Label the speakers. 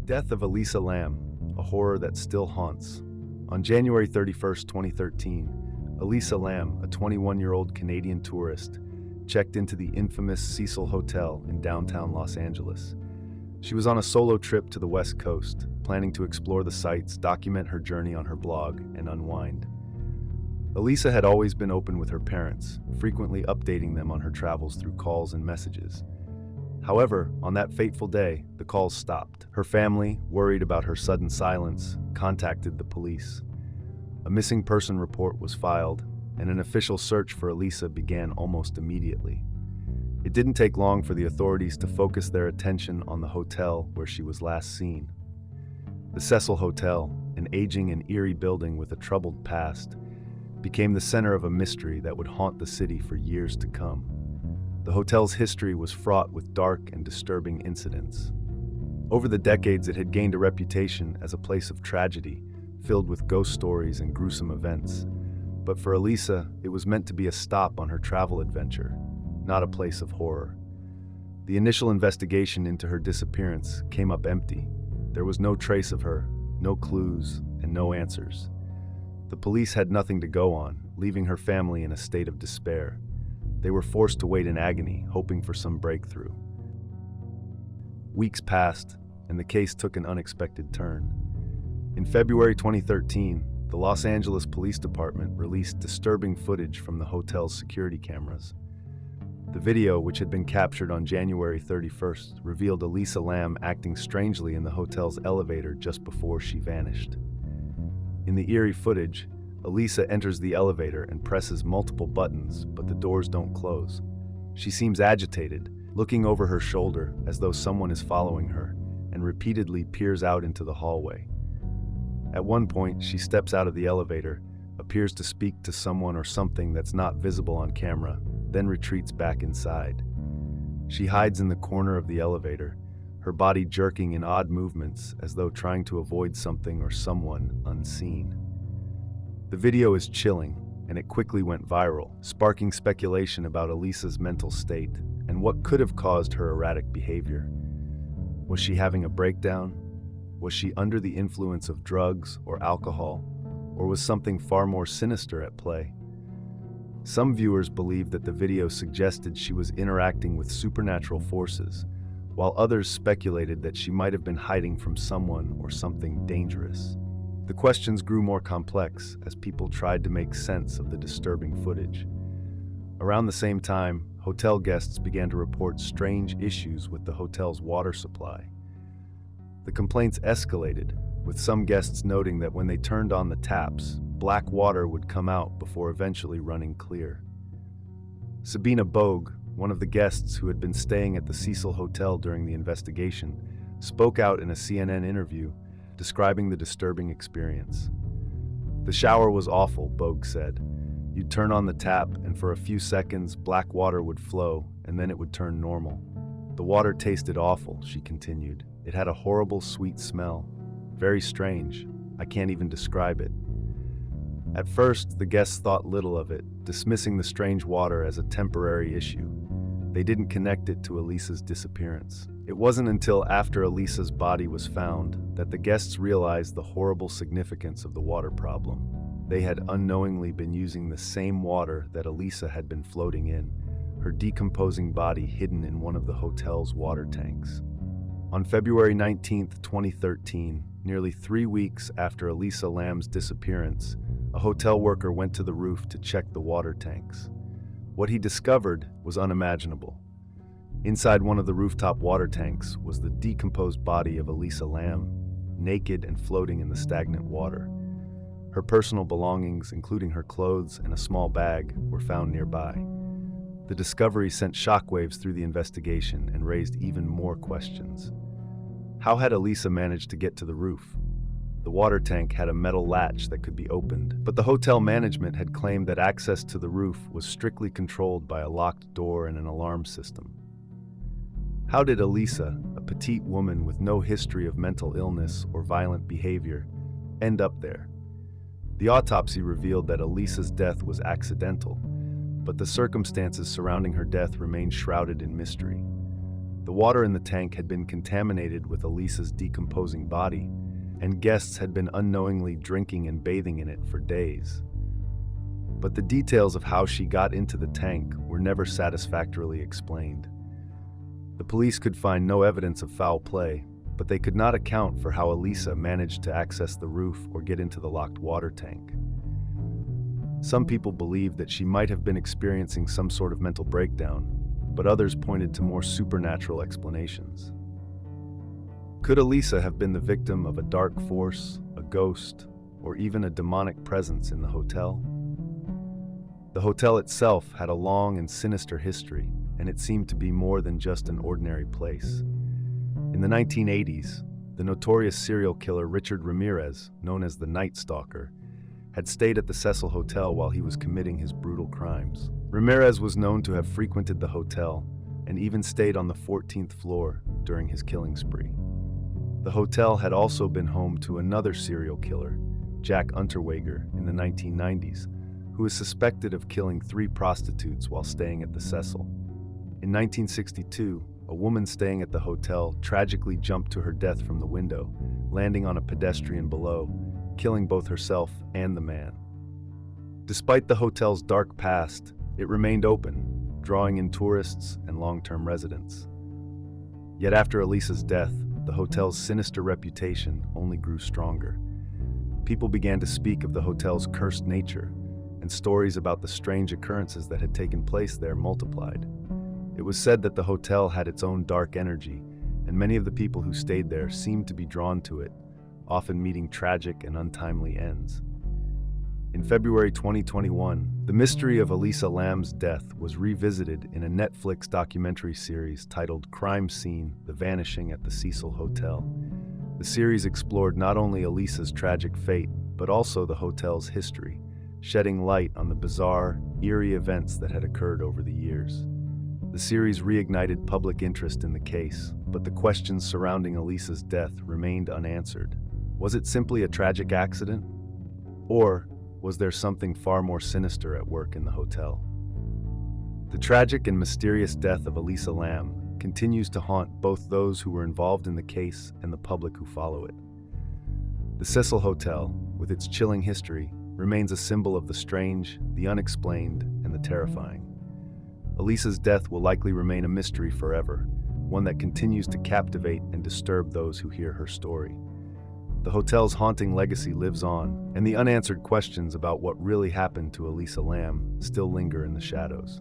Speaker 1: Death of Elisa Lam, a horror that still haunts. On January 31st, 2013, Elisa Lam, a 21-year-old Canadian tourist, checked into the infamous Cecil Hotel in downtown Los Angeles. She was on a solo trip to the West Coast, planning to explore the sights, document her journey on her blog, and unwind. Elisa had always been open with her parents, frequently updating them on her travels through calls and messages. However, on that fateful day, the calls stopped. Her family, worried about her sudden silence, contacted the police. A missing person report was filed, and an official search for Elisa began almost immediately. It didn't take long for the authorities to focus their attention on the hotel where she was last seen. The Cecil Hotel, an aging and eerie building with a troubled past, became the center of a mystery that would haunt the city for years to come. The hotel's history was fraught with dark and disturbing incidents. Over the decades, it had gained a reputation as a place of tragedy, filled with ghost stories and gruesome events. But for Elisa, it was meant to be a stop on her travel adventure, not a place of horror. The initial investigation into her disappearance came up empty. There was no trace of her, no clues, and no answers. The police had nothing to go on, leaving her family in a state of despair. They were forced to wait in agony, hoping for some breakthrough. Weeks passed, and the case took an unexpected turn. In February 2013, the Los Angeles Police Department released disturbing footage from the hotel's security cameras. The video, which had been captured on January 31st, revealed Elisa Lam acting strangely in the hotel's elevator just before she vanished. In the eerie footage, Elisa enters the elevator and presses multiple buttons, but the doors don't close. She seems agitated, looking over her shoulder as though someone is following her, and repeatedly peers out into the hallway. At one point, she steps out of the elevator, appears to speak to someone or something that's not visible on camera, then retreats back inside. She hides in the corner of the elevator, her body jerking in odd movements as though trying to avoid something or someone unseen. The video is chilling, and it quickly went viral, sparking speculation about Elisa's mental state and what could have caused her erratic behavior. Was she having a breakdown? Was she under the influence of drugs or alcohol, or was something far more sinister at play? Some viewers believe that the video suggested she was interacting with supernatural forces, while others speculated that she might have been hiding from someone or something dangerous. The questions grew more complex as people tried to make sense of the disturbing footage. Around the same time, hotel guests began to report strange issues with the hotel's water supply. The complaints escalated, with some guests noting that when they turned on the taps, black water would come out before eventually running clear. Sabina Bogue, one of the guests who had been staying at the Cecil Hotel during the investigation, spoke out in a CNN interview, describing the disturbing experience. "The shower was awful," Bogue said. "You'd turn on the tap, and for a few seconds, black water would flow, and then it would turn normal. The water tasted awful," she continued. "It had a horrible, sweet smell. Very strange. I can't even describe it." At first, the guests thought little of it, dismissing the strange water as a temporary issue. They didn't connect it to Elisa's disappearance. It wasn't until after Elisa's body was found that the guests realized the horrible significance of the water problem. They had unknowingly been using the same water that Elisa had been floating in, her decomposing body hidden in one of the hotel's water tanks. On February 19, 2013, nearly 3 weeks after Elisa Lam's disappearance, a hotel worker went to the roof to check the water tanks. What he discovered was unimaginable. Inside one of the rooftop water tanks was the decomposed body of Elisa Lam, naked and floating in the stagnant water. Her personal belongings, including her clothes and a small bag, were found nearby. The discovery sent shockwaves through the investigation and raised even more questions. How had Elisa managed to get to the roof? The water tank had a metal latch that could be opened, but the hotel management had claimed that access to the roof was strictly controlled by a locked door and an alarm system. How did Elisa, a petite woman with no history of mental illness or violent behavior, end up there? The autopsy revealed that Elisa's death was accidental, but the circumstances surrounding her death remained shrouded in mystery. The water in the tank had been contaminated with Elisa's decomposing body, and guests had been unknowingly drinking and bathing in it for days. But the details of how she got into the tank were never satisfactorily explained. The police could find no evidence of foul play, but they could not account for how Elisa managed to access the roof or get into the locked water tank. Some people believed that she might have been experiencing some sort of mental breakdown, but others pointed to more supernatural explanations. Could Elisa have been the victim of a dark force, a ghost, or even a demonic presence in the hotel? The hotel itself had a long and sinister history, and it seemed to be more than just an ordinary place. In the 1980s, the notorious serial killer Richard Ramirez, known as the Night Stalker, had stayed at the Cecil Hotel while he was committing his brutal crimes. Ramirez was known to have frequented the hotel and even stayed on the 14th floor during his killing spree. The hotel had also been home to another serial killer, Jack Unterweger, in the 1990s, who is suspected of killing 3 prostitutes while staying at the Cecil. In 1962, a woman staying at the hotel tragically jumped to her death from the window, landing on a pedestrian below, killing both herself and the man. Despite the hotel's dark past, it remained open, drawing in tourists and long-term residents. Yet after Elisa's death, the hotel's sinister reputation only grew stronger. People began to speak of the hotel's cursed nature, and stories about the strange occurrences that had taken place there multiplied. It was said that the hotel had its own dark energy, and many of the people who stayed there seemed to be drawn to it, often meeting tragic and untimely ends. In February 2021, the mystery of Elisa Lam's death was revisited in a Netflix documentary series titled Crime Scene: The Vanishing at the Cecil Hotel. The series explored not only Elisa's tragic fate, but also the hotel's history, shedding light on the bizarre, eerie events that had occurred over the years. The series reignited public interest in the case, but the questions surrounding Elisa's death remained unanswered. Was it simply a tragic accident? Or was there something far more sinister at work in the hotel? The tragic and mysterious death of Elisa Lam continues to haunt both those who were involved in the case and the public who follow it. The Cecil Hotel, with its chilling history, remains a symbol of the strange, the unexplained, and the terrifying. Elisa's death will likely remain a mystery forever, one that continues to captivate and disturb those who hear her story. The hotel's haunting legacy lives on, and the unanswered questions about what really happened to Elisa Lam still linger in the shadows.